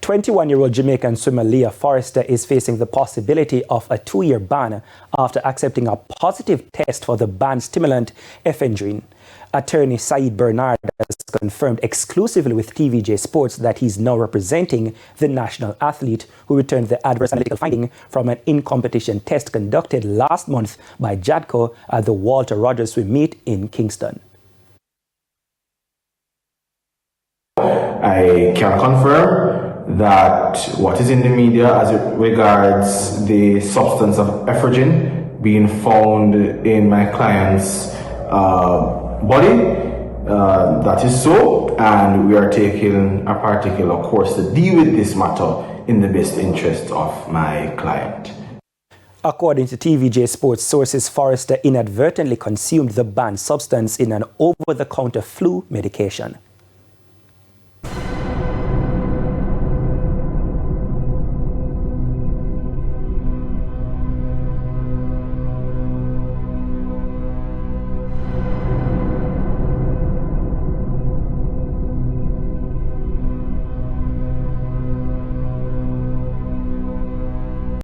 21-year-old Jamaican swimmer Leah Forrester is facing the possibility of a 2-year ban after accepting a positive test for the banned stimulant ephedrine. Attorney Saeed Bernard has confirmed exclusively with TVJ Sports that he's now representing the national athlete who returned the adverse analytical finding from an in-competition test conducted last month by JADCO at the Walter Rogers Swim Meet in Kingston. I can confirm that what is in the media as it regards the substance of ephedrine being found in my client's body, that is so, and we are taking a particular course to deal with this matter in the best interest of my client. According to TVJ Sports sources, Forrester inadvertently consumed the banned substance in an over-the-counter flu medication.